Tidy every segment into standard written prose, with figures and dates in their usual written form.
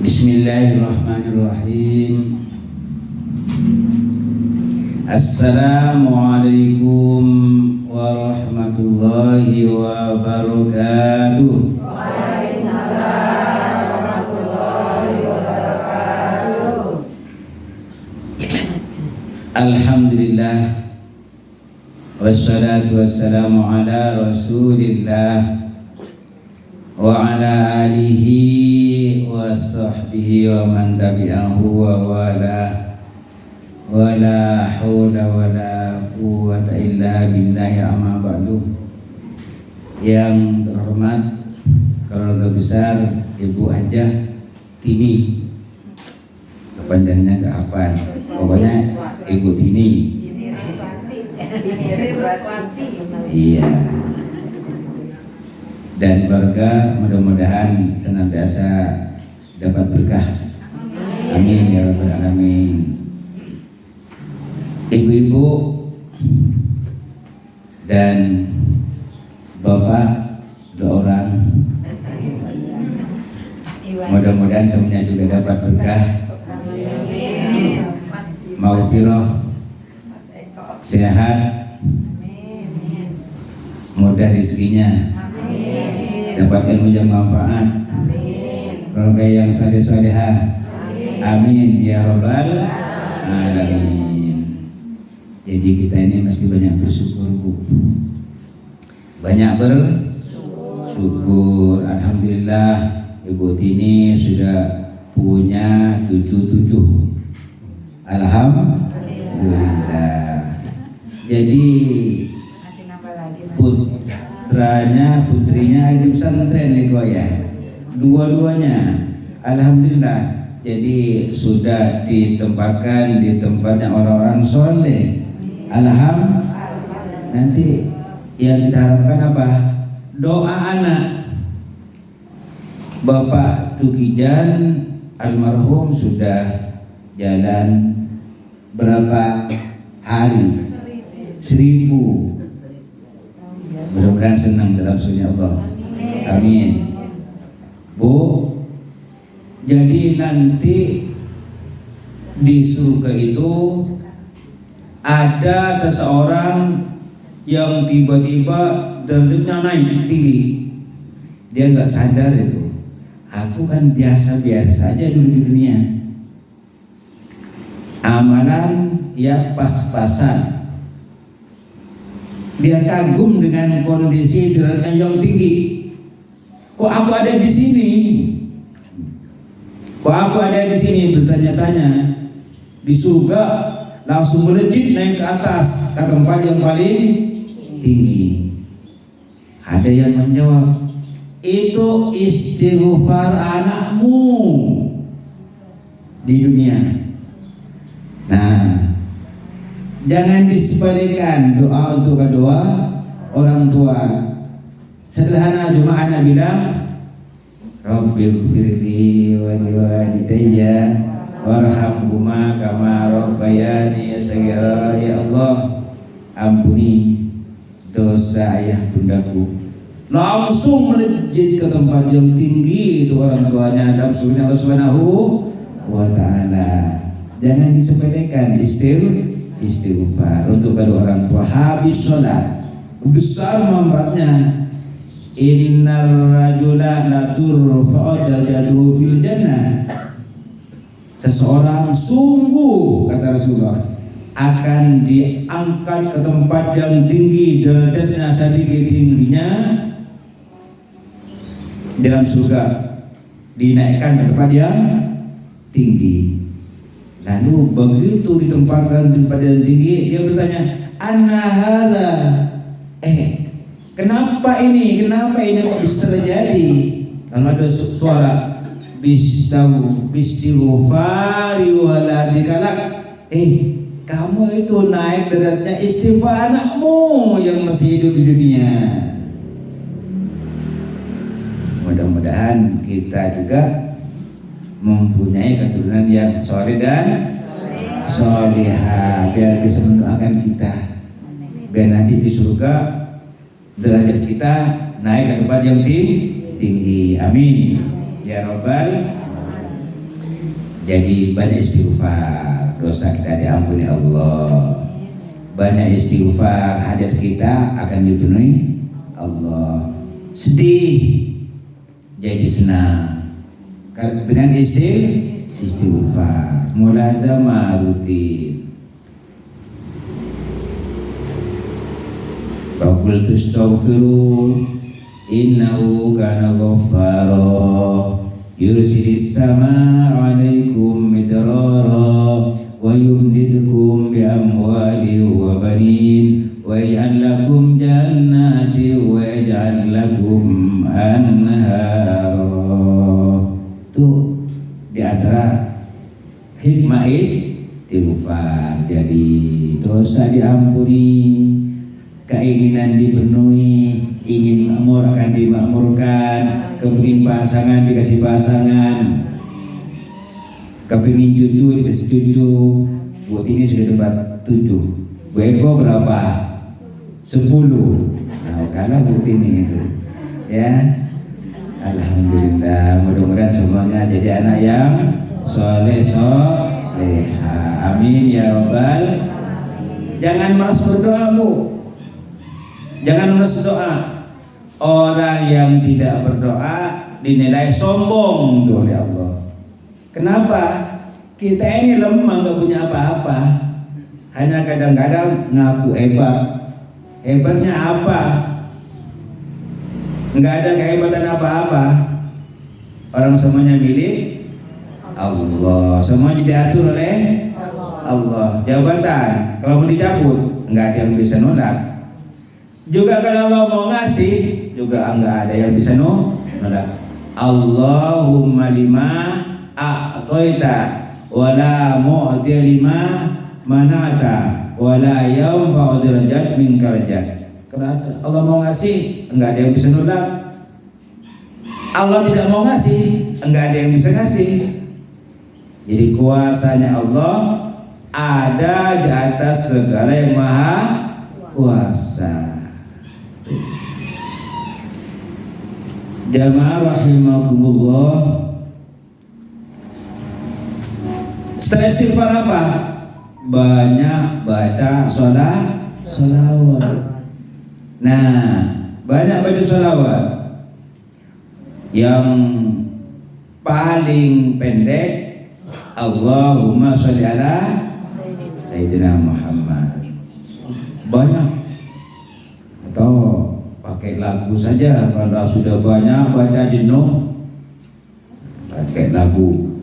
Bismillahirrahmanirrahim. Assalamualaikum warahmatullahi wabarakatuh. Waalaikumsalam warahmatullahi wabarakatuh. Alhamdulillah wassalatu wassalamu ala rasulillah wa ala alihi wa sahbihi wa man tabi'ahu wa wala wa la hawla wa la quwwata illa billahi amma ba'du. Yang terhormat keluarga besar Ibu Hajah Tini, kepanjangannya gak hafal, pokoknya Ibu Tini. Iya. Dan keluarga mudah-mudahan senantiasa dapat berkah. Amin ya rabbal alamin. Ibu-ibu dan bapak, dua orang, mudah-mudahan semuanya juga dapat berkah, maghfirah, sehat, mudah rezekinya, dapat ilmu yang manfaat, keluarga yang saleh-salehah. Amin ya rabbal alamin. Jadi kita ini mesti banyak bersyukur, Bu. Banyak bersyukur. Alhamdulillah Ibu Tini sudah punya cucu. Alhamdulillah. Jadi putrinya hidup pesantren nih kok ya. Dua-duanya alhamdulillah. Jadi sudah ditempatkan di tempatnya orang-orang soleh. Alhamdulillah. Nanti yang kita harapkan apa? Doa anak. Bapak Tukijan almarhum sudah jalan berapa hari? 1000. Mudah-mudahan senang dalam surga Allah. Amin. Bu, jadi nanti di surga itu ada seseorang yang tiba-tiba derajatnya naik tinggi. Dia nggak sadar itu. Aku kan biasa-biasa saja dulu di dunia. Amalan ya pas-pasan. Dia kagum dengan kondisi derajatnya yang tinggi. Kok aku ada di sini? Kok aku ada di sini? Bertanya-tanya. Di surga langsung melejit naik ke atas ke tempat yang paling tinggi. Ada yang menjawab, itu istighfar anakmu di dunia. Nah, jangan disepelekan doa untuk kedua orang tua. Sederhana cuma anak bilang, Rabbighfirli wa liwalidayya warhamhuma kama rabbayani shaghira. Ya Allah, ampuni dosa ayah bundaku. Langsung melejit ke tempat yang tinggi itu orang tuanya dalam surga Allah Subhanahu wa taala. Jangan disepelekan istighfar untuk kedua orang tua. Habis sholat besar manfaatnya. Innar rajula la turfa'u darajatuhu fil jannah. Seseorang sungguh, kata Rasulullah, akan diangkat ke tempat yang tinggi, derajatnya setinggi-tingginya dalam surga, dinaikkan ke tempat yang tinggi. Lalu begitu ditempatkan di tempat yang tinggi, dia bertanya, anna hadza, kenapa ini kok bisa terjadi? Lalu ada suara, bistighfari waladikalak. Kamu itu naik derajatnya istighfar anakmu yang masih hidup di dunia. Mudah-mudahan kita juga mempunyai keturunan yang soleh dan solihah, biar bisa mendoakan kita, biar nanti di surga derajat kita naik ke tempat yang tinggi. Amin ya rabbal Jadi banyak istighfar, dosa kita diampuni Allah. Banyak istighfar, hajat kita akan dipenuhi Allah. Sedih jadi senang dengan istighfar, mulazamah rutin. Faqul tastaghfiru innahu kana ghaffara yursilis samaa 'alaikum midrara wa yumdidkum bi amwalin wa banin wa yaj'al lakum jannatin wa yaj'al lakum anhara. Itu di antara hikmah istighfar. Jadi dosa diampuni, keinginan dipenuhi, ingin makmur akan dimakmurkan, kepingin pasangan dikasih pasangan, kepingin cucu dikasih cucu. Buat ini sudah dapat 7. Bu Eko berapa? 10. Nah, karena bukti ini itu ya. Alhamdulillah, mudah-mudahan semuanya jadi anak yang soleh soleha. Amin ya robbal. Jangan malas berdoa, Bu. Jangan malas berdoa. Orang yang tidak berdoa dinilai sombong oleh Allah. Kenapa? Kita ini lemah, gak punya apa-apa. Hanya kadang-kadang ngaku hebat. Hebatnya apa? Enggak ada kehebatan apa-apa. Orang semuanya milik Allah. Semuanya diatur oleh Allah. Jabatan kalau mau dicabut enggak ada yang bisa nolak. Juga kalau Allah mau ngasih juga enggak ada yang bisa nolak. Allahumma lima a'taita wala mu'tiya lima mana'ata wala yanfa'u dirajat min karajat. Kalau Allah mau ngasih, enggak ada yang bisa nolak. Allah tidak mau ngasih, enggak ada yang bisa ngasih. Jadi kuasanya Allah ada di atas segala yang maha kuasa. Jamaah rahimakumullah. Setelah istighfar apa? Banyak baca sholawat. Nah, banyak baca sholawat. Yang paling pendek, Allahumma sholli ala Sayyidina Muhammad. Banyak. Atau pakai lagu saja. Kalau sudah banyak baca jenuh, pakai lagu.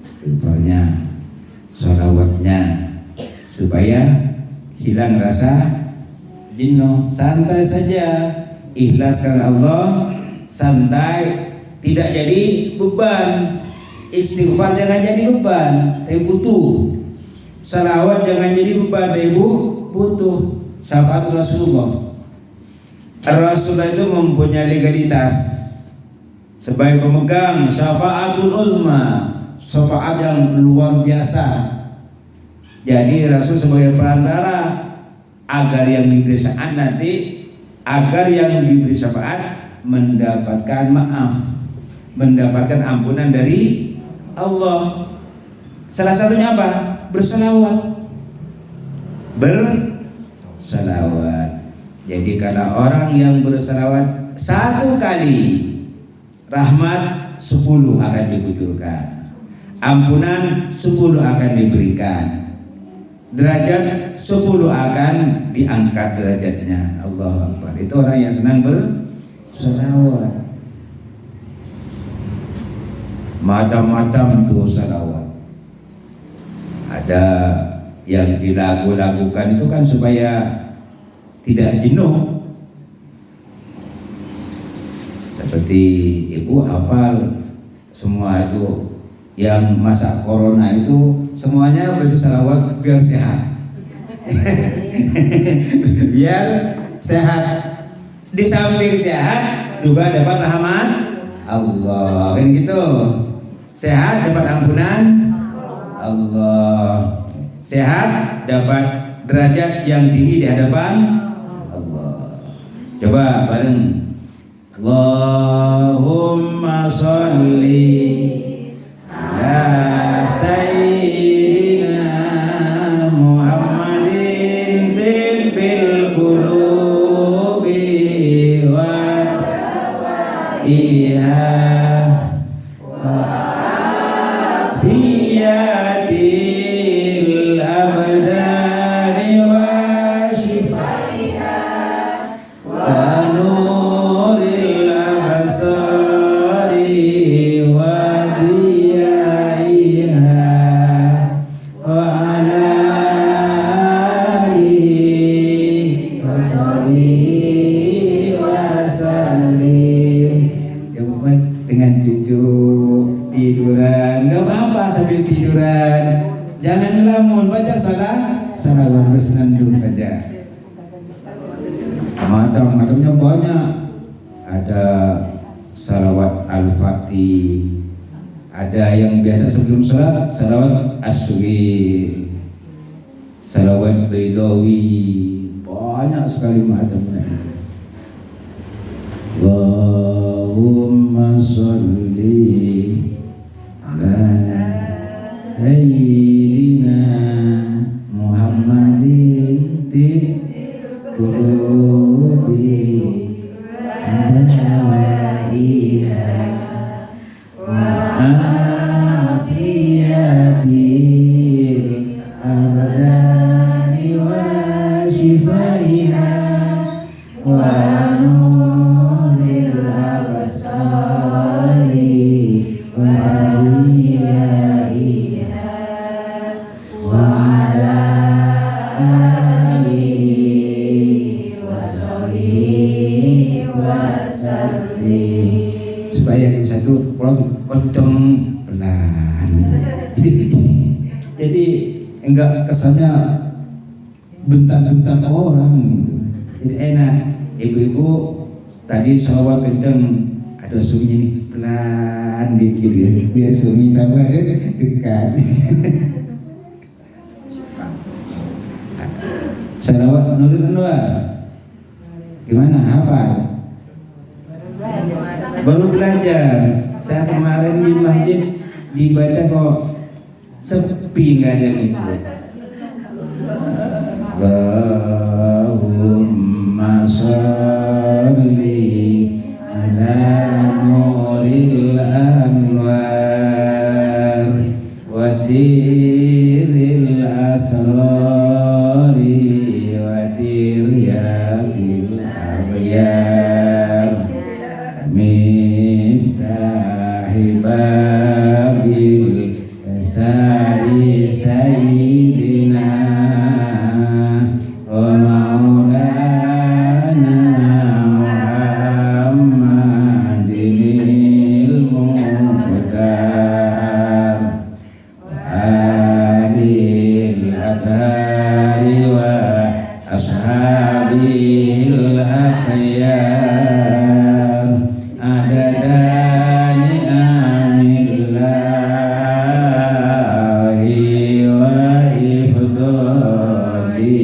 Istighfarnya, sholawatnya, supaya hilang rasa jenuh. Santai saja, ikhlas karena Allah, santai, tidak jadi beban. Istighfar jangan jadi beban, tapi butuh. Salawat jangan jadi beban, tapi butuh. Syafaat Rasulullah. Rasulullah itu mempunyai legalitas sebagai pemegang syafaatul uzma, syafaat yang luar biasa. Jadi Rasul sebagai perantara agar yang diberi syafaat nanti, agar yang diberi syafaat mendapatkan maaf, mendapatkan ampunan dari Allah. Salah satunya apa? Berselawat. Berselawat. Jadi kalau orang yang berselawat 1 kali, rahmat 10 akan dikucurkan, ampunan 10 akan diberikan, derajat 10 akan diangkat derajatnya. Allahu Akbar. Itu orang yang senang berselawat. Macam-macam tuh selawat. Ada yang dilagu-lagukan itu kan supaya tidak jenuh. Seperti ibu hafal semua itu, yang masa corona itu semuanya baca selawat biar sehat. Biar sehat. Di samping sehat juga dapat rahmat Allah. Kan gitu. Sehat dapat ampunan Allah. Sehat dapat derajat yang tinggi di hadapan Allah. Coba bareng. Allahumma sholli ala sayyidina biyatil abdani wa shifaiha wa nuril absari wa diyaiha wa ala alihi wa sahbihi wa sallim. Dengan duduk tiduran, gak apa-apa sambil tiduran, jangan ngelamun, baca salawat bersenandung saja. Macam-macamnya banyak, ada salawat al-fatih, ada yang biasa sebelum sholat salawat as-sughir, salawat baidawi, banyak sekali macamnya. Allahumma sholli ala sayyidina Muhammadin tib qulubi dawaiha wa afiyatil abdani wa shifaiha wa supaya yang satu koncong pelan. Jadi enggak kesannya bentak-bentak orang gitu. Jadi enak. Ibu-ibu tadi salawat kenceng, ada suaminya nih pelan dikit gitu, biar suami tambah dekat. Salawat Nurul Anwar gimana, hafal? Baru belajar. Saya kemarin di masjid dibaca kok sepi, nggak ada yang ikut. Allahumma sholli ala nuril anwar wa sirril asrari wa tiryaqil abyar miftahi babil sari sayyidina wa maulana Muhammadinil mukhtar alil athari wa ashabil akhyar adadani amillahi wa ifdali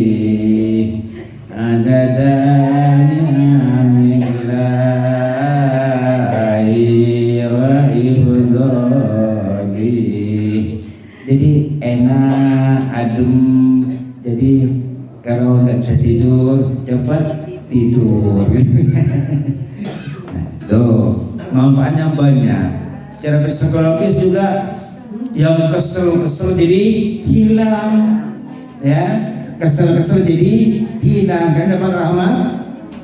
adadani amillahi wa ifdali. Jadi enak, adem. Jadi kalau nggak bisa tidur, cepat tidur. Nah, tuh manfaatnya banyak. Secara psikologis juga, yang kesel-kesel jadi hilang, ya. Kesel-kesel jadi hilang, kan dapat rahmat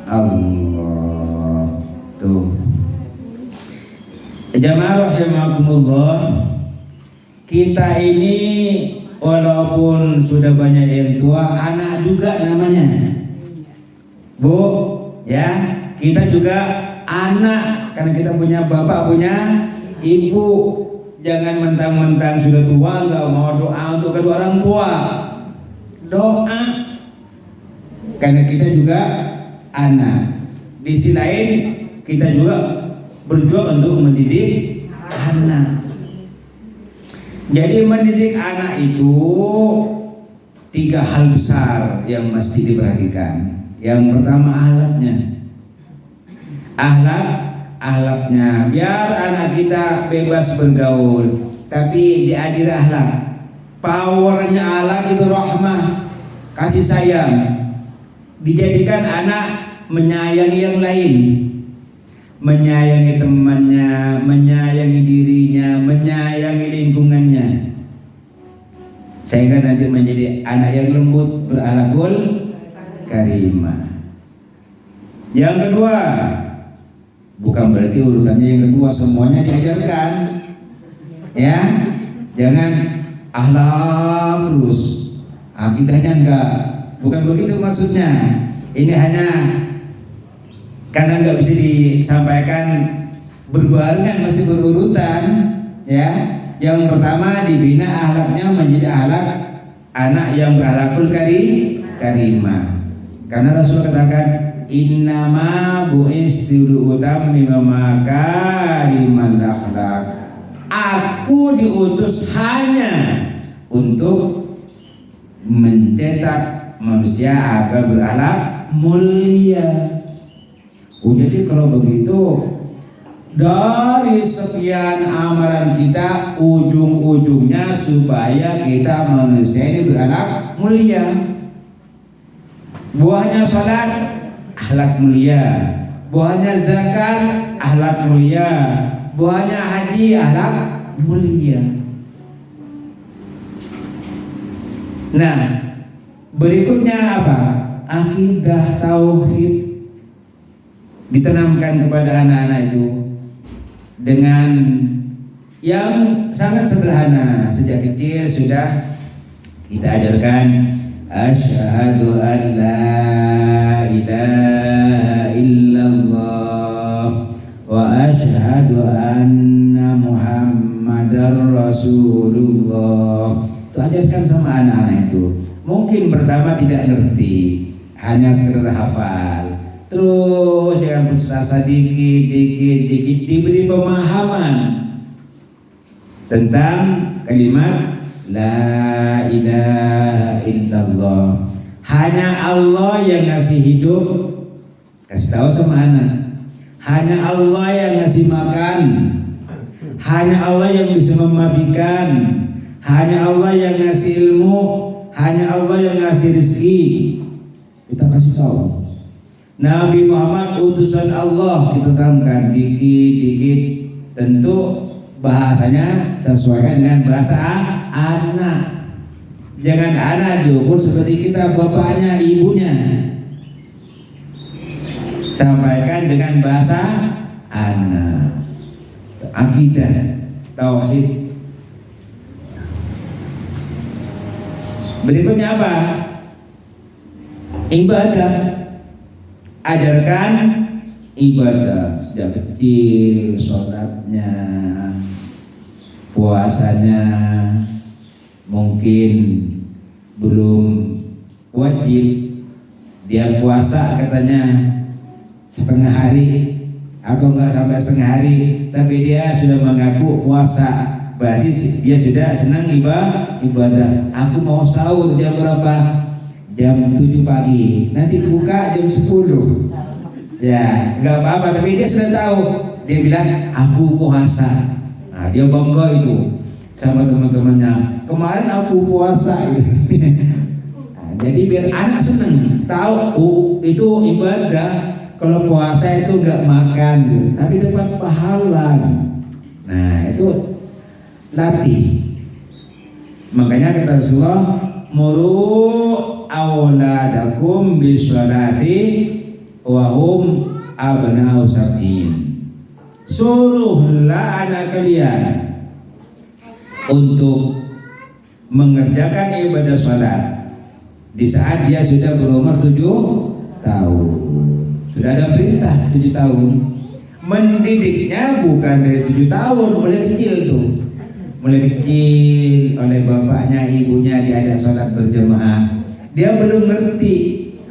Allah. Tuh. Jamaah rahimakumullah, kita ini walaupun sudah banyak yang tua, anak juga namanya, Bu, ya. Kita juga anak, karena kita punya bapak, punya ibu. Jangan mentang-mentang sudah tua nggak mau doa untuk kedua orang tua. Doa, karena kita juga anak. Di sisi lain kita juga berjuang untuk mendidik anak. Jadi mendidik anak itu 3 hal besar yang mesti diperhatikan. Yang pertama ahlaknya. Ahlaknya, biar anak kita bebas bergaul, tapi diajari ahlak. Powernya ahlak itu rahmah, kasih sayang. Dijadikan anak menyayangi yang lain. menyayangi temannya, menyayangi dirinya, menyayangi lingkungannya, sehingga nanti menjadi anak yang lembut, berakhlakul karimah. Yang kedua, bukan berarti urutannya yang kedua semuanya diajarkan, ya, jangan akhlak terus, akidahnya enggak, bukan begitu maksudnya. Ini hanya karena nggak bisa disampaikan berbarengan, mesti berurutan, ya. Yang pertama dibina akhlaknya menjadi akhlak anak yang berakhlakul karimah. Karena Rasul katakan innama bu'istu utammima makarimal akhlak. Aku diutus hanya untuk mencetak manusia agar berakhlak mulia. Oh, jadi kalau begitu dari sekian amalan kita ujung-ujungnya supaya kita manusia ini berakhlak mulia. Buahnya salat akhlak mulia, buahnya zakat akhlak mulia, buahnya haji akhlak mulia. Nah, berikutnya apa? Akidah tauhid ditanamkan kepada anak-anak itu dengan yang sangat sederhana. Sejak kecil sudah kita ajarkan asyhadu an la ilaha illallah wa asyhadu anna muhammadar rasulullah. Itu ajarkan sama anak-anak itu. Mungkin pertama tidak ngerti, hanya sekedar hafal. Terus dengan putus asa dikit diberi pemahaman tentang kalimat la ilaha illallah. Hanya Allah yang ngasih hidup, kasih tahu sama anak. Hanya Allah yang ngasih makan, hanya Allah yang bisa mematikan, hanya Allah yang ngasih ilmu, hanya Allah yang ngasih rezeki. Kita kasih tahu. Nabi Muhammad utusan Allah, kita terangkan dikit-dikit. Tentu bahasanya sesuaikan dengan bahasa anak. Jangan anak diukur seperti kita bapaknya, ibunya. Sampaikan dengan bahasa anak. Akidah, tauhid. Berikutnya apa? Ibadah. Ajarkan ibadah sejak kecil, sholatnya, puasanya. Mungkin belum wajib, dia puasa katanya setengah hari atau enggak sampai setengah hari, tapi dia sudah mengaku puasa, berarti dia sudah senang ibadah. Aku mau sahur jam berapa? Jam 7 pagi, nanti buka jam 10. Ya, enggak apa-apa, tapi dia sudah tahu. Dia bilang, aku puasa. Nah, dia bangga itu sama teman-temannya. Kemarin aku puasa. Nah, jadi biar anak senang, tahu itu ibadah. Kalau puasa itu enggak makan, tapi dapat pahala. Nah, itu latih. Makanya kata Rasulullah, muru awladakum bisolati wa hum abna'u sab'in. Suruhlah anak kalian untuk mengerjakan ibadah salat di saat dia sudah berumur 7 tahun. Sudah ada perintah 7 tahun. Mendidiknya bukan dari 7 tahun, mulai kecil itu. Mulai kecil oleh bapaknya, ibunya diajak sholat berjamaah. Dia belum ngerti,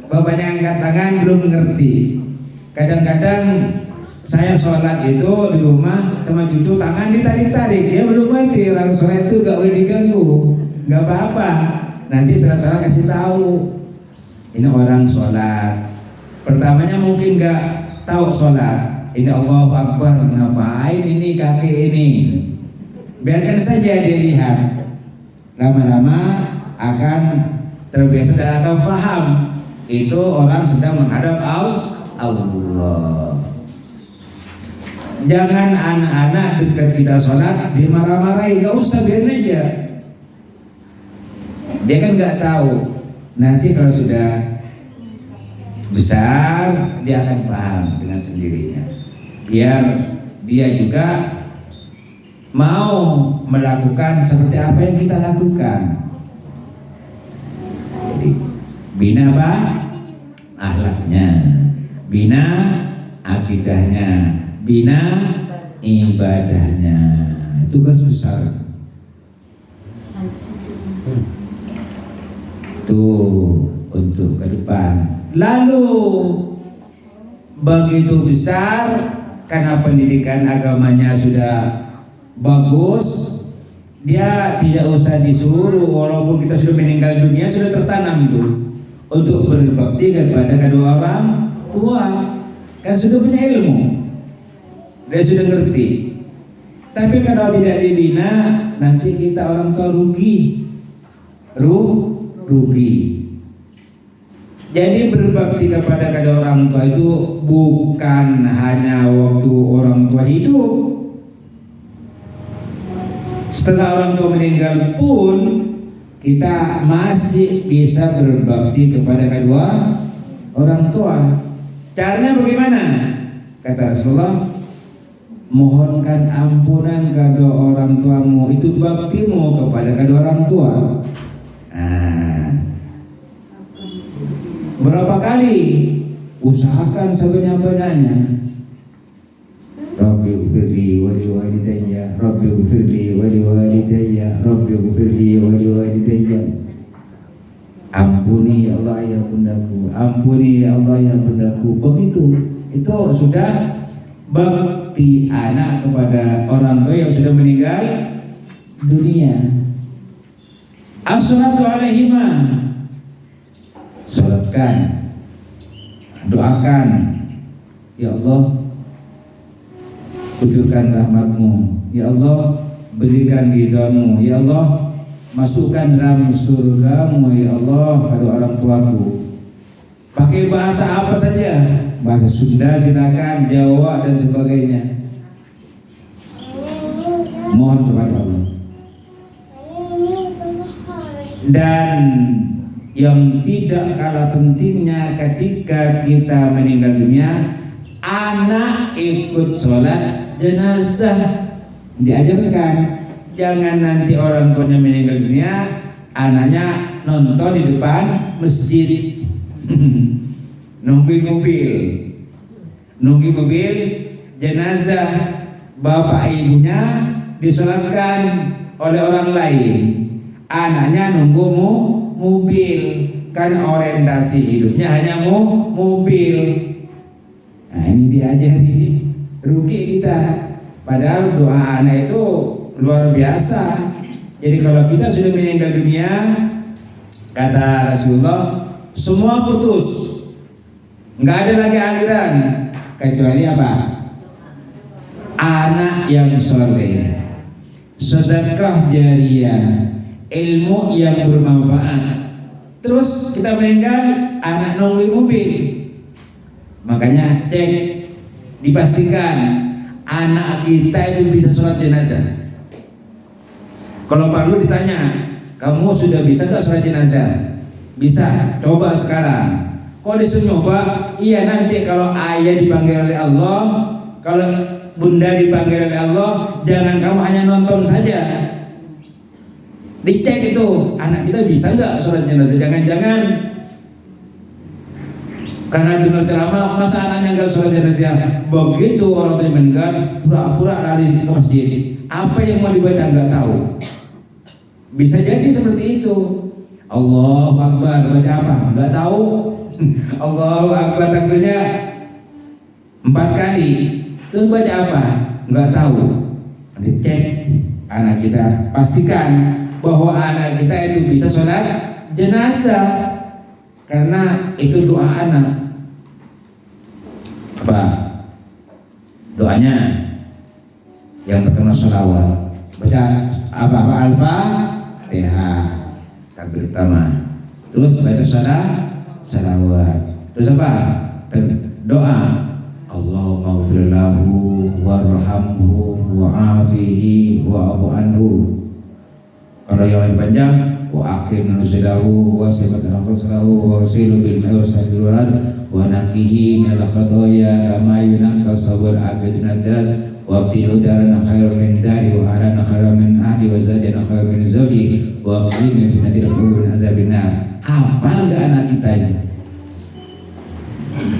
bapaknya angkat tangan belum ngerti. Kadang-kadang saya sholat itu di rumah sama cucu, tangan ditarik-tarik, dia belum ngerti. Orang sholat itu gak boleh diganggu, gak apa-apa. Nanti setelah sholat kasih tahu, ini orang sholat. Pertamanya mungkin gak tahu sholat. Ini Allahu Akbar, ngapain ini kakek ini? Biarkan saja dia lihat, lama-lama akan terbiasa dan akan faham itu orang sedang menghadap Allah. Jangan anak-anak dekat kita sholat dimarah-marahi, nggak usah, biarin aja. Dia kan nggak tahu. Nanti kalau sudah besar dia akan paham dengan sendirinya. Biar dia juga mau melakukan seperti apa yang kita lakukan. Jadi bina apa? Akhlaknya, bina akidahnya, bina ibadahnya. Tugas besar. Tuh untuk ke depan. Lalu begitu besar karena pendidikan agamanya sudah bagus, dia tidak usah disuruh, walaupun kita sudah meninggal dunia sudah tertanam itu untuk berbakti kepada kedua orang tua, kan sudah punya ilmu, dia sudah ngerti. Tapi kalau tidak dibina, nanti kita orang tua rugi. Jadi berbakti kepada kedua orang tua itu bukan hanya waktu orang tua hidup. Setelah orang tua meninggal pun kita masih bisa berbakti kepada kedua orang tua. Caranya bagaimana? Kata Rasulullah, mohonkan ampunan kedua orang tuamu, itu baktimu kepada kedua orang tua. Berapa kali usahakan sebanyak-banyaknya. Rabbi ighfirli wa liwalidayya, Rabbi ighfirli wa liwalidayya, Rabbi ighfirli wa liwalidayya. Ampuni ya Allah ya bundaku, ampuni ya Allah ya bundaku. Begitu. Itu sudah bakti anak kepada orang tua yang sudah meninggal dunia. As-salatu alaihima, salatkan, doakan, ya Allah kucurkan rahmatmu, ya Allah berikan ridhamu, ya Allah masukkan dalam surgamu, ya Allah pada orang tuaku. Pakai bahasa apa saja, bahasa Sunda silakan, Jawa dan sebagainya. Mohon kepada Allah. Dan yang tidak kalah pentingnya ketika kita meninggal dunia, anak ikut sholat jenazah. Diajarkan, jangan nanti orang tuanya meninggal dunia, anaknya nonton di depan masjid. nunggu mobil jenazah bapak ibunya disolatkan oleh orang lain, anaknya nunggu mobil, kan orientasi hidupnya hanya mobil. Nah ini diajari, rugi kita. Padahal doa anak itu luar biasa. Jadi kalau kita sudah meninggal dunia, kata Rasulullah, semua putus, nggak ada lagi aliran kecuali apa? Anak yang soleh, sedekah jariyah, ilmu yang bermanfaat. Terus kita meninggal, anak nunggu mobil. Makanya cek, dipastikan anak kita itu bisa sholat jenazah. Kalau perlu ditanya, kamu sudah bisa nggak sholat jenazah? Bisa, coba sekarang. Kok disuruh nyoba? Iya, nanti kalau ayah dipanggil oleh Allah, kalau bunda dipanggil oleh Allah, jangan kamu hanya nonton saja. Dicek itu, anak kita bisa nggak sholat jenazah? Jangan-jangan karena dengar ceramah, masa anaknya nggak sholat jenazah? Begitu orang tua meninggal, pura-pura lari ke masjid. Apa yang mau dibaca nggak tahu. Bisa jadi seperti itu. Allahu Akbar, baca apa? Nggak tahu. Allahu Akbar takbirnya 4 kali. Terus baca apa? Nggak tahu. Dicek anak kita, pastikan bahwa anak kita itu bisa sholat jenazah, karena itu doa anak. Apa doanya? Yang pertama sholawat, baca apa Al-Fatihah, takbir pertama, terus baca salawat, terus apa? Doa Allahumma ighfir lahu warhamhu wa'afihi wa'afu anhu. Kalau yang lebih panjang, wa aqim nuzulahu wa sifatan khuslahu wa silu bil ma'i wasadil walad wa naqihi minal khatoya kama yunaqqa sabul abidun adas wa abdilu daran khairan min dari wa ahlan khairan min ahli wa zajan khairan min zawji wa qimi fi nadil qulun adzabin nar. Hafal enggak anak kita ini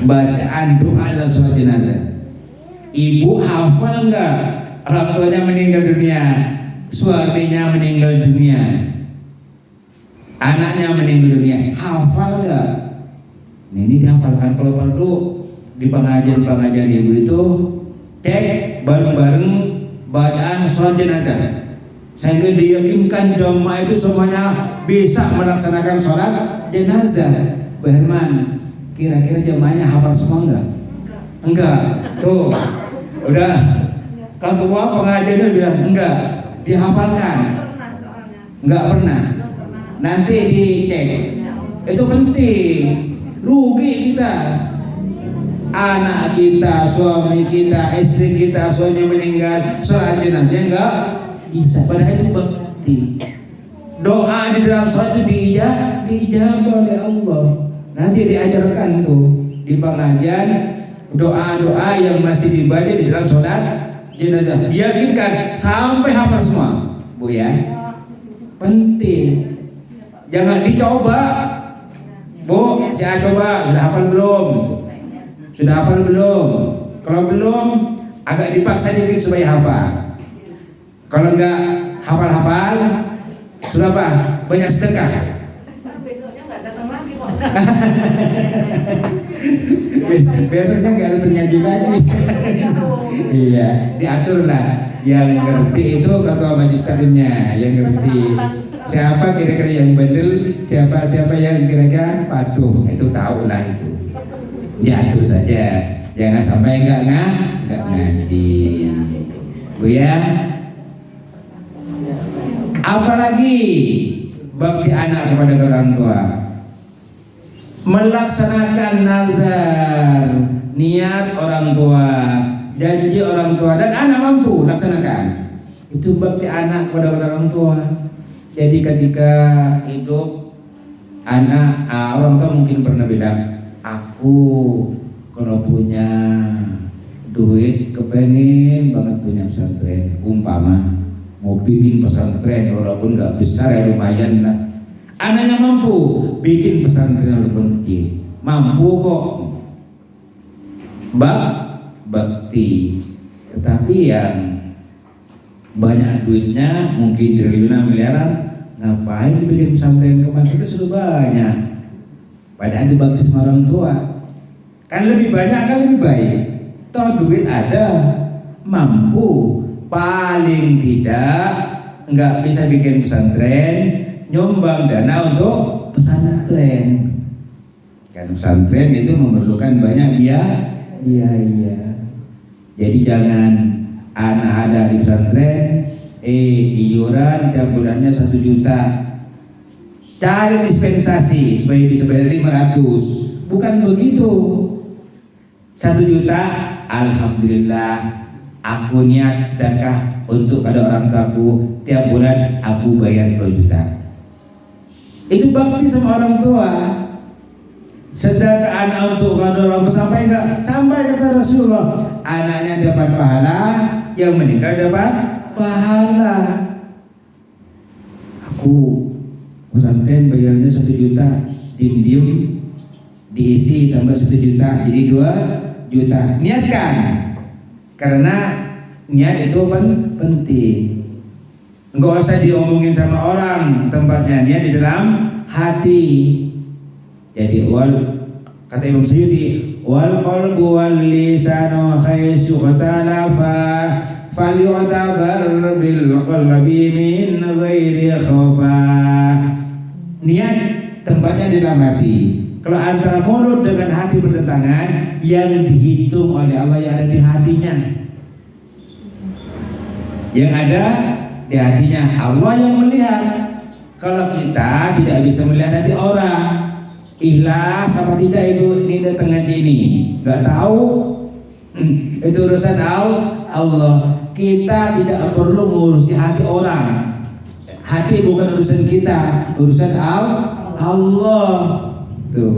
bacaan doa dalam sholat jenazah? Ibu hafal enggak orang tuanya meninggal dunia, suaminya meninggal dunia, anaknya meninggal dunia, hafal enggak? Nah, ini dihafalkan. Kalau perlu di pengajian ibu itu cek bareng-bareng bacaan sholat jenazah, sehingga diyakinkan jamaah itu semuanya bisa melaksanakan sholat jenazah. Bu Herman, kira-kira jamaahnya hafal semua enggak? Enggak. Tuh, udah ketua pengajiannya bilang enggak, dihafalkan. Enggak pernah. Nanti dicek. Itu penting. Rugi kita. Anak kita, suami kita, istri kita, suami meninggal, sholat jenazah enggak bisa. Padahal itu bakti. Doa di dalam sholat itu dijawab oleh Allah. Nanti diajarkan tuh di pengajian doa-doa yang mesti dibaca di dalam sholat jenazah. Yakinkan sampai hafal semua, Bu ya. Penting. Jangan dicoba. Bu, saya coba, sudah hafal belum? Sudah hafal belum? Kalau belum, agak dipaksa dikit supaya hafal. Kalau enggak hafal-hafal, sudah apa? Banyak sedekah. Besoknya nggak datang lagi kok. Besoknya nggak ada ngaji lagi. Iya, diatur lah. Yang ngerti itu ketua majelis taklimnya, yang ngerti siapa kira-kira yang bandel, siapa yang kira-kira patuh, itu tahu lah itu. Diatur saja, jangan sampai nggak ngaji, Bu ya. Apalagi bakti anak kepada orang tua, melaksanakan nazar, niat orang tua, janji orang tua, dan anak mampu laksanakan. Itu bakti anak kepada orang tua. Jadi ketika hidup anak, orang tua mungkin pernah bilang, aku kalau punya duit kepengen banget punya pesantren, umpama mau bikin pesantren walaupun nggak besar ya lumayan lah. Anaknya mampu bikin pesantren walaupun kecil, mampu kok. Bakti. Tetapi yang banyak duitnya mungkin triliunan miliaran, ngapain bikin pesantren? Kemarin sudah banyak. Padahal itu bakti sama orang tua. Kan lebih banyak kan lebih baik. Toh duit ada, mampu. Paling tidak nggak bisa bikin pesantren, nyumbang dana untuk pesantren. Kan pesantren itu memerlukan banyak biaya. Jadi jangan anak ada di pesantren, iuran tiap bulannya 1 juta. Cari dispensasi supaya bisa bayar 500. Bukan begitu. 1 juta, alhamdulillah. Aku niat sedekah untuk ada orang tuaku, tiap bulan aku bayar 2 juta. Itu bakti sama orang tua. Sedekah anak untuk ada orang tua sampai enggak? Sampai kata Rasulullah, anaknya dapat pahala, yang meninggal dapat pahala. Aku pesantren bayarnya 1 juta, diem diisi tambah 1 juta jadi 2 juta. Niatkan. Karena niat itu penting. Enggak usah diomongin sama orang, tempatnya niat di dalam hati. Jadi kata Imam Suyuti, wal qalbu wal lisanu khaisu khatalafa falyu'tabar bil qalbi min ghairi khafa. Niat tempatnya di dalam hati. Kalau antara mulut dengan hati bertentangan, yang dihitung oleh Allah yang ada di hatinya. Yang ada di hatinya Allah yang melihat. Kalau kita tidak bisa melihat hati orang, ikhlas apa tidak itu ini datang ngaji ini, nggak tahu, Itu urusan Allah. Kita tidak perlu ngurusi hati orang. Hati bukan urusan kita, urusan Allah. Tuh.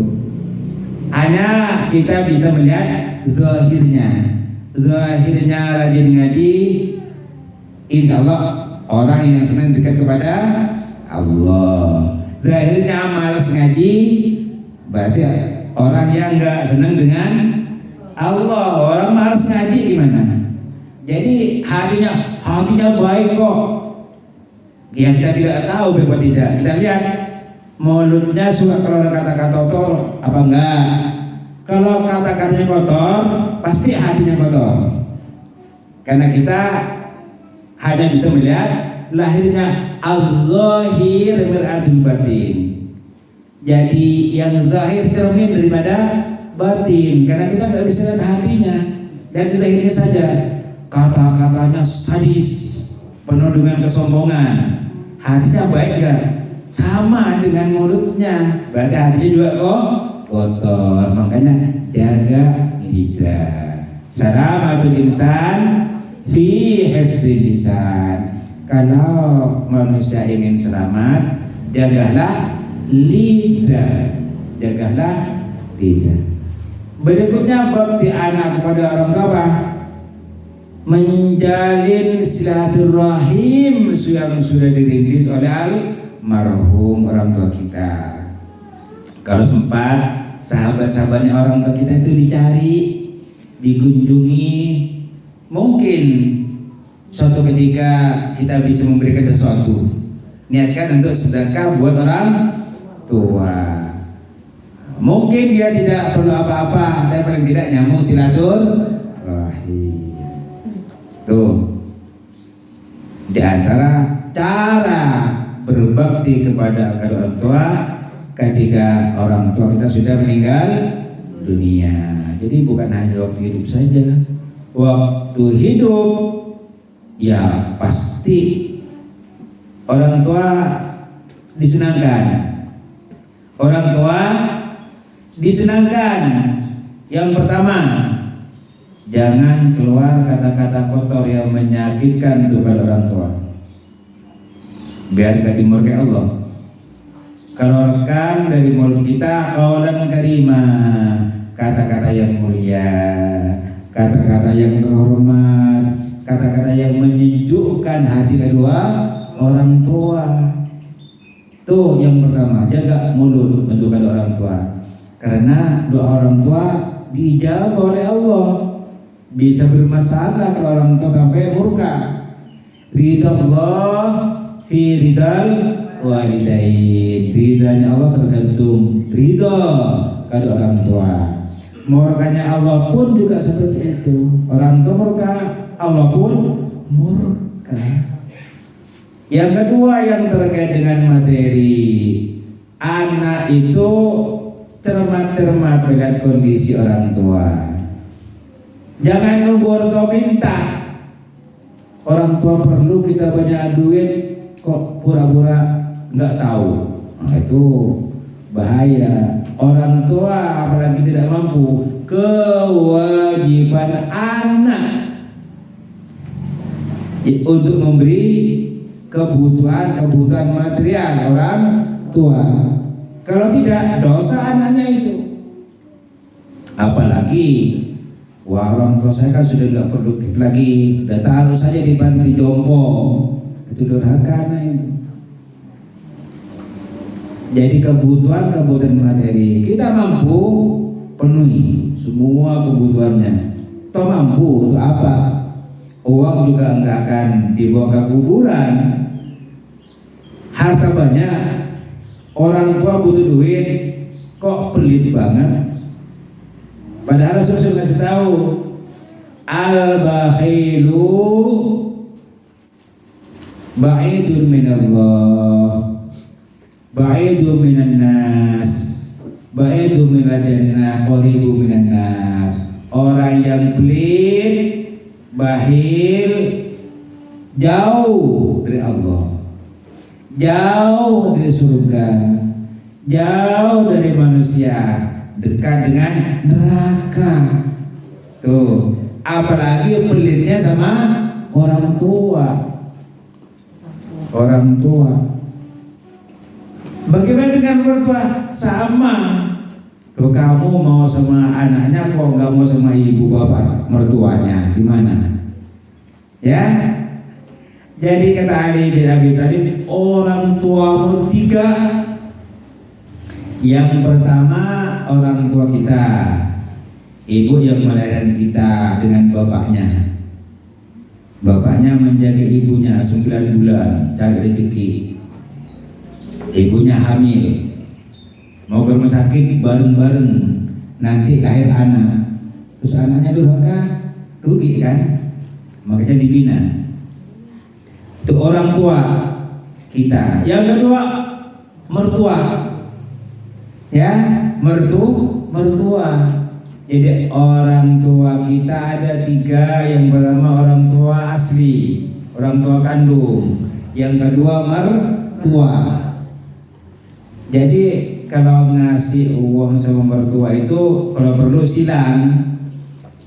Hanya kita bisa melihat zahirnya. Zahirnya rajin ngaji, insya Allah orang yang senang dekat kepada Allah. Zahirnya malas ngaji, berarti orang yang nggak senang dengan Allah. Orang malas ngaji gimana? Jadi hatinya baik kok. Ya kita tidak tahu baik atau tidak. Kita lihat mulutnya suka keluar kata-kata kotor apa enggak. Kalau kata-katanya kotor, pasti hatinya kotor. Karena kita hanya bisa melihat lahirnya az-zahir mir'atul batin. Jadi yang zahir cermin daripada batin. Karena kita nggak bisa lihat hatinya. Dan zahirnya saja kata-katanya sadis, penuh dengan kesombongan. Hatinya baik gak? Sama dengan mulutnya. Berarti hatinya juga kok kotor. Makanya jaga lidah. Salamatul insan fi hifdzil lisan. Kalau manusia ingin selamat, jagalah lidah. Jagalah lidah. Berikutnya bakti anak kepada orang tua, menjalin silaturahim yang sudah dirintis oleh almarhum orang tua kita. Kalau sempat sahabat-sahabatnya orang tua kita itu dicari, dikunjungi, mungkin suatu ketika kita bisa memberikan sesuatu. Niatkan untuk sedekah buat orang tua. Mungkin dia tidak perlu apa-apa, tapi paling tidak nyambung silaturahim. Tuh, di antara cara berbakti kepada kedua orang tua ketika orang tua kita sudah meninggal dunia. Jadi bukan hanya waktu hidup saja. Waktu hidup ya pasti orang tua disenangkan. Orang tua disenangkan. Yang pertama, jangan keluar kata-kata kotor yang menyakitkan kepada orang tua. Biar gak dimurkai Allah. Keluarkan dari mulut kita qaulan karimah, kata-kata yang mulia, kata-kata yang terhormat, kata-kata yang menyejukkan hati kedua orang tua. Tuh yang pertama, jaga mulut untuk kedua orang tua. Karena doa orang tua dijawab oleh Allah. Bisa bermasalah kalau orang tua sampai murka. Ridha Allah fi ridal walidain. Ridhanya Allah tergantung ridha kedua orang tua. Murkanya Allah pun juga seperti itu. Orang tua murka, Allah pun murka. Yang kedua yang terkait dengan materi, anak itu cermat-cermat melihat kondisi orang tua. Jangan nunggu orang tua minta. Orang tua perlu kita banyak duit, kok pura-pura nggak tahu. Nah, itu bahaya. Orang tua apalagi tidak mampu, kewajiban anak untuk memberi kebutuhan material orang tua. Kalau tidak, dosa anaknya itu. Apalagi orang tua saya kan sudah nggak perlu lagi, udah taruh saja di panti jompo. Itu durhaka anak itu. Jadi kebutuhan materi kita mampu penuhi semua kebutuhannya. Toh mampu untuk apa? Uang juga enggak akan dibawa ke kuburan. Harta banyak, orang tua butuh duit, kok pelit banget. Padahal Rasulullah kasih tahu, al-bakhilu ba'idun minallah, ba'idun minan nas, ba'idun minal jannah, qaribu minan nar. Orang yang pelit, bakhil, jauh dari Allah, jauh dari surga, jauh dari manusia, dekat dengan neraka. Tuh, apalagi pelitnya sama orang tua. Orang tua. Bagaimana dengan mertua? Sama. Kalau kamu mau sama anaknya, kok nggak mau sama ibu bapak mertuanya, gimana? Ya. Jadi kata Ali bin Abi Thalib, orang tuamu 3. Yang pertama orang tua kita, ibu yang melahirkan kita dengan bapaknya. Bapaknya menjaga ibunya 9 bulan cari rezeki. Ibunya hamil, mau ke rumah sakit bareng-bareng, nanti lahir anak, terus anaknya durhaka, rugi kan? Makanya dibina. Itu orang tua kita. Yang kedua mertua, ya, mertua. Jadi orang tua kita ada 3. Yang pertama orang tua asli, orang tua kandung. Yang kedua mertua. Jadi kalau ngasih uang sama mertua itu kalau perlu silang.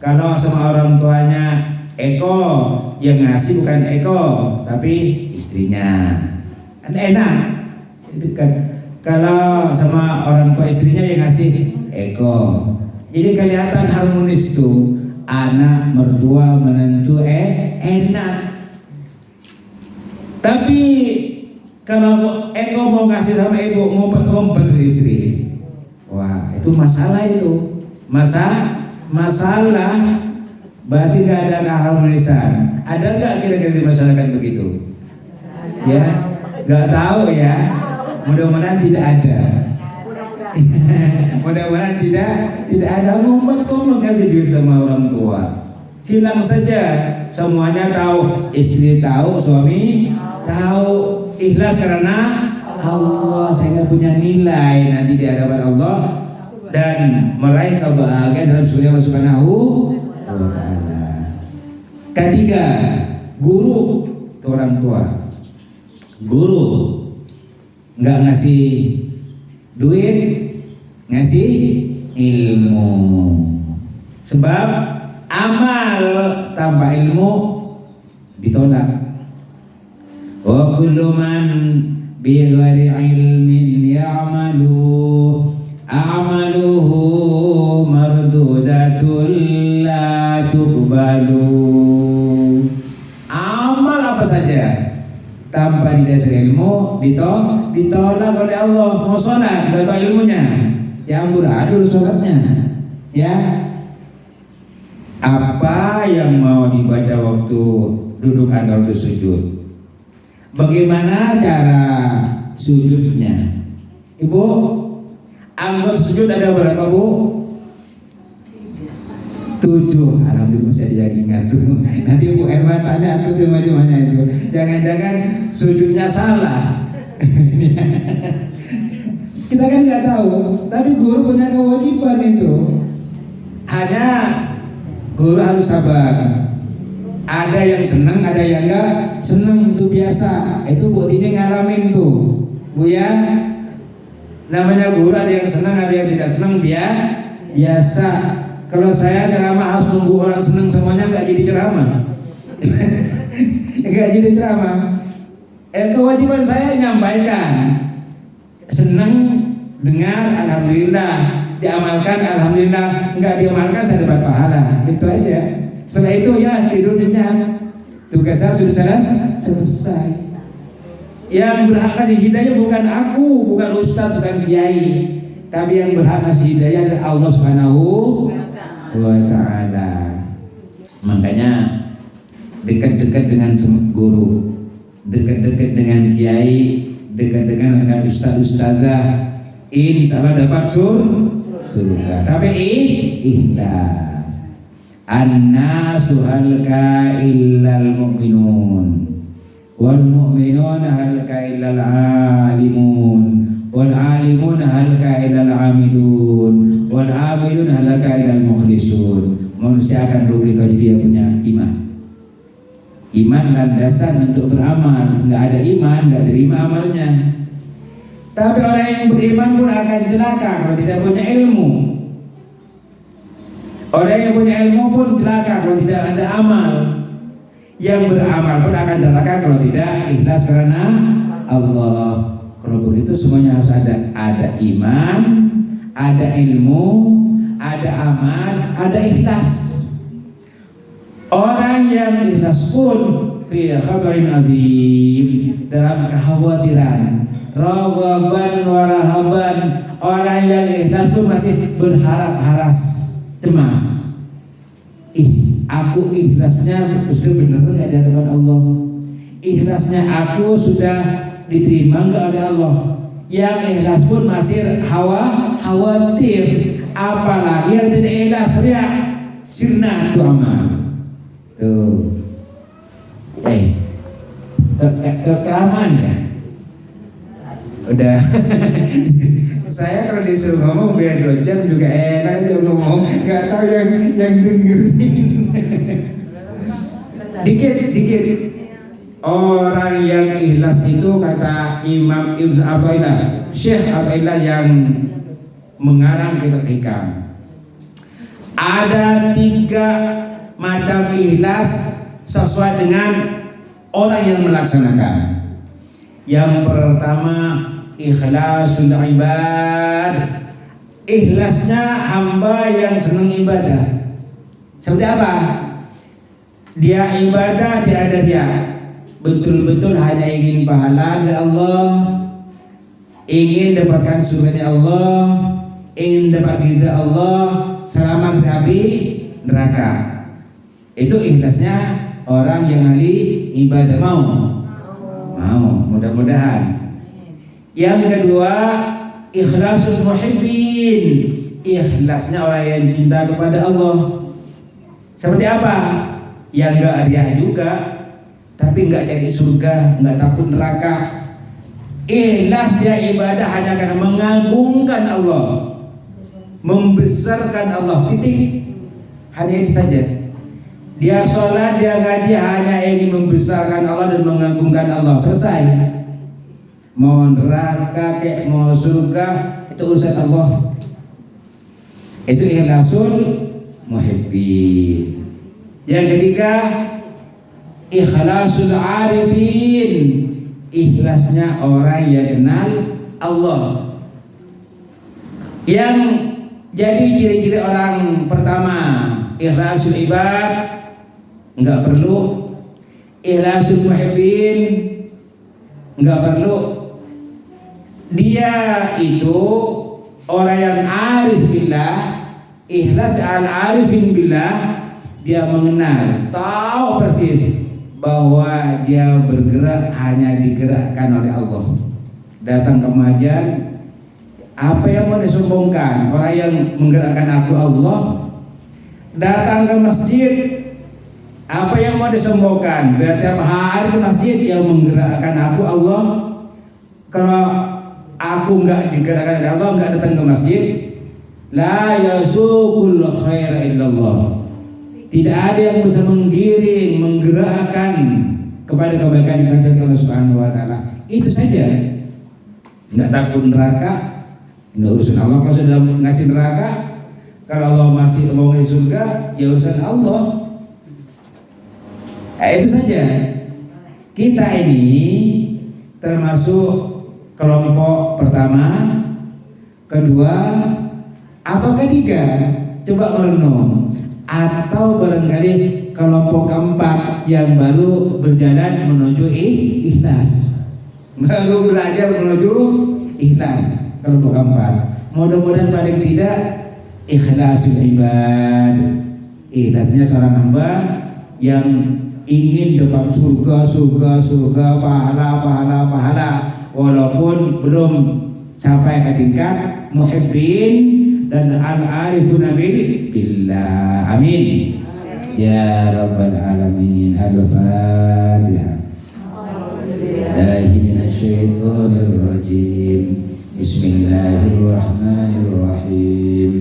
Kalau sama orang tuanya Eko, yang ngasih bukan Eko tapi istrinya, kan enak. Kalau sama orang tua istrinya yang ngasih Eko, jadi kelihatan harmonis tuh. Anak mertua menantu enak. Tapi kalau Eko mau ngasih sama ibu, mau ngompet istri, wah itu masalah itu. Masalah. Berarti nggak ada keharmonisan. Ada nggak kira-kira di masyarakat begitu? Ya, nggak tahu ya. Mudah-mudahan tidak ada. Mudah-mudahan tidak ada. Ngumpet kok kasih duit sama orang tua. Silang saja. Semuanya tahu, istri tahu, suami tahu. Ikhlas karena Allah, sehingga punya nilai nanti di hadapan Allah dan meraih kebahagiaan dalam surga Allah Subhanahu wa ta'ala. Ketiga, guru itu orang tua. Guru nggak ngasih duit, ngasih ilmu. Sebab amal tanpa ilmu ditolak. Wa kullu man bi ghairi ilmin ya'malu a'maluhu mardudatul la tuqbalu. Amal apa saja tanpa didasari ilmu ditolak oleh Allah. Mau sholat gak tahu ilmunya, ya amburadul sholatnya. Ya, apa yang mau dibaca waktu duduk atau sujud? Bagaimana cara sujudnya? Ibu, anggota sujud ada berapa, Bu? 7. Alhamdulillah masih jadi ingat tuh. Nanti Bu Erwan tanya tuh semacamnya itu. Jangan-jangan sujudnya salah. Kita kan nggak tahu, tapi guru punya kewajiban itu. Hanya guru harus sabar. Ada yang senang, ada yang enggak senang, itu biasa. Itu Bu Tini ngalamin tuh, Bu ya. Namanya guru ada yang senang, ada yang tidak senang, biasa. Kalau saya ceramah harus nunggu orang senang semuanya, nggak jadi ceramah. Nggak jadi ceramah. Kewajiban saya nyampaikan. Senang dengar, alhamdulillah. Diamalkan, alhamdulillah. Nggak diamalkan, saya dapat pahala. Itu aja. Setelah itu ya tidur nyenyak. Tugas saya sudah selesai. Yang berhak kasih hidayah bukan aku, bukan ustadz, bukan kiai, tapi yang berhak kasih hidayah adalah Allah Subhanahu wa ta'ala. Makanya dekat-dekat dengan guru, dekat-dekat dengan kiai, dekat-dekat dengan ustadz-ustazah, insya Allah dapat surga. Tapi ikhlas. An-nasu halka illal mu'minun wal mu'minuna halka illal alimun wal alimun halka illal amilun wal amilun halka illal mukhlisun. Manusia akan rugi kalau dia punya iman. Iman landasan untuk beramal. Nggak ada iman, nggak terima amalnya. Tapi orang yang beriman pun akan celaka kalau tidak punya ilmu. Orang yang punya ilmu pun celaka kalau tidak ada amal. Yang beramal pun akan celaka kalau tidak ikhlas karena Allah. Kalau begitu semuanya harus ada iman, ada ilmu, ada amal, ada ikhlas. Orang yang ikhlas pun fi khatarin azim, dalam kekhawatiran, raghaban wa rahaban. Orang yang ikhlas pun masih berharap-harap, cemas. Aku ikhlasnya sudah benar enggak di hadapan Allah? Ikhlasnya aku sudah diterima enggak oleh Allah? Yang ikhlas pun masih khawatir, apalagi yang tidak ikhlas riya, sirna itu amal. Tuh. Kelamaan ya? Udah. Saya kalau disuruh ngomong biar 2 jam juga enak juga ngomong, nggak tahu yang dengerin. Dikit. Orang yang ikhlas itu kata Imam Ibn Athaillah, Syekh Athaillah yang mengarang kitab hikam. Ada 3 macam ikhlas sesuai dengan orang yang melaksanakan. Yang pertama, ikhlasul ibad. Ikhlasnya hamba yang senang ibadah. Seperti apa? Dia ibadah tidak ada dia, betul-betul hanya ingin pahala dari Allah, ingin dapatkan surga Allah, ingin dapat ridha Allah, selamat dari api neraka. Itu ikhlasnya orang yang ahli ibadah. Mau, mudah-mudahan. Yang kedua, ikhlasul muhibbin. Ikhlasnya orang yang cinta kepada Allah. Seperti apa? Yang enggak riya juga, tapi enggak cari surga, enggak takut neraka. Ikhlas dia ibadah hanya karena mengagungkan Allah, membesarkan Allah. Titik. Hanya itu saja. Dia sholat, dia ngaji hanya ingin membesarkan Allah dan mengagungkan Allah. Selesai. Mau neraka kayak mau surga, itu urusan Allah. Itu ikhlasul muhibbin. Yang ketiga, ikhlasul arifin. Ikhlasnya orang yang kenal Allah. Yang jadi ciri-ciri orang pertama, ikhlasul ibad, enggak perlu. Ikhlasul muhibbin, enggak perlu. Dia itu orang yang arif billah. Ikhlas al-arifin billah, dia mengenal, tahu persis bahwa dia bergerak hanya digerakkan oleh Allah. Datang ke pengajian, apa yang mau disombongkan? Orang yang menggerakkan aku Allah. Datang ke masjid, apa yang mau disombongkan? Berarti hari ke masjid yang menggerakkan aku Allah. Kalau aku enggak digerakkan oleh Allah, enggak datang ke masjid, la yasuqul khaira illallah. Tidak ada yang bisa menggiring, menggerakkan kepada kebaikan kepada Allah Subhanahu wa taala. Itu saja. Enggak takut neraka, ini urusan Allah. Kalau sudah ngasih neraka, kalau Allah masih mau ngasih surga, ya urusan Allah. Itu saja. Kita ini termasuk kelompok pertama, kedua, atau ketiga. Coba merenung. Atau barangkali kelompok keempat yang baru berjalan menuju ikhlas, baru belajar menuju ikhlas. Kelompok keempat, mudah-mudahan paling tidak ikhlasul ibad. Ikhlasnya seorang hamba yang ingin dapat surga, pahala, walaupun belum sampai ke tingkat muhibbin dan al-arifuna billah. Amin. Ya Rabbal Alamin. Al-Fatihah. Bismillahirrahmanirrahim. Bismillahirrahmanirrahim.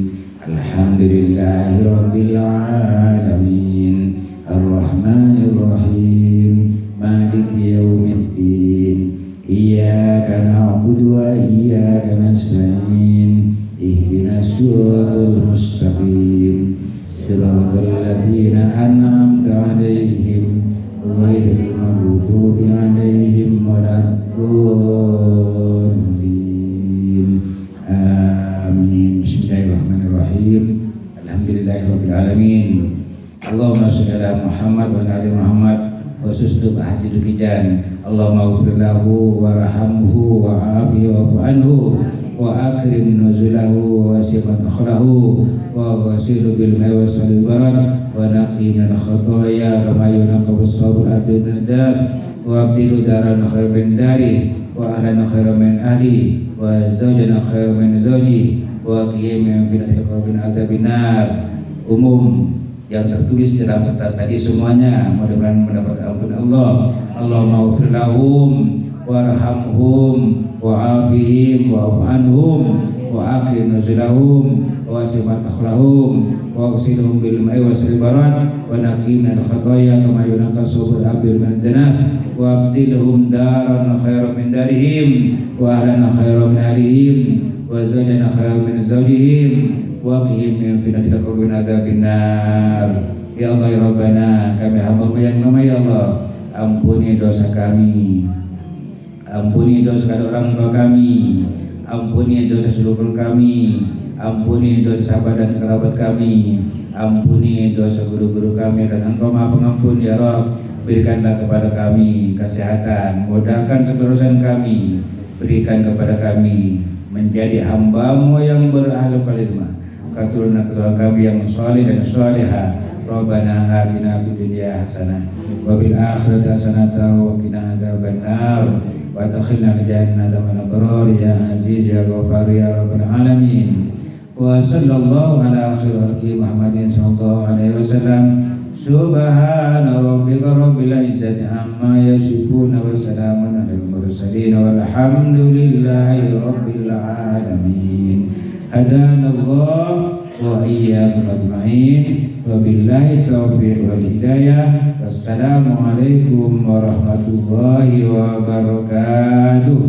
Alhamdulillahirabbil alamin. Ar-Rahmanirrahim. Maliki yaumiddin. Iyyaka na'budu wa iyyaka nasta'in. Ihdinas siratal mustaqim. wasusduk hajid kijan. Allahumma ighfir lahu warhamhu wa'afihi wa'fu anhu wa akrim nuzulahu wa wasi' madkhalahu wa ghasilu bil ma'i wasalil barad wa naqi min khataaya kama yunqqa as-sabul abdu min das wa abdilu daran khairan min dari wa ahlan khairan min ahli wa zawjan khairan min zawji wa qiyam min fitnatil qabri adzabin nar. Umum yang tertulis dalam kertas tadi semuanya mudah-mudahan mendapat ampun Allah. Allahumma ighfir lahum warhamhum wa'afihim wa'fu anhum wa akrim nuzulahum wa wasi' madkhalahum wa ghsilhum bil ma'i wasil barad wa naqi min al-khataaya kama yunqqa as-sabul abir min ad-danas wa abdilhum daran khairan min darihim wa ahlan khairan min ahlihim wa zawjan khairan min zawjihim wa qihim min fitnatil qabri wa adzabin nar. Ya Allah ya Rabbana, kami hamba yang nama ya Allah, ampuni dosa kami, ampuni dosa orang tua kami, ampuni dosa seluruh kami, ampuni dosa sahabat dan kerabat kami, ampuni dosa guru-guru kami, dan Engkau Maha Pengampun ya Rabb. Berikanlah kepada kami kesehatan, mudahkan segala urusan kami, berikan kepada kami menjadi hamba-Mu yang berakhlak karimah, keturunan kami yang saleh dan salihah. Rabbana atina fid dunya hasanah wa fil akhirati hasanah wa qina adzabannar wa adkhilna al-jannata ma'al abrar ya aziz ya ghafar ya rabbal alamin. Wa sallallahu ala khairi Muhammadin sallallahu alaihi wasallam. Subhana rabbika rabbil izzati amma yasifun wa salamun alal mursalin walhamdulillahi rabbil alamin. Hadanallah wa iyyakum ajma'in wa billahi taufiq wal hidayah. Wassalamu alaikum warahmatullahi wabarakatuh.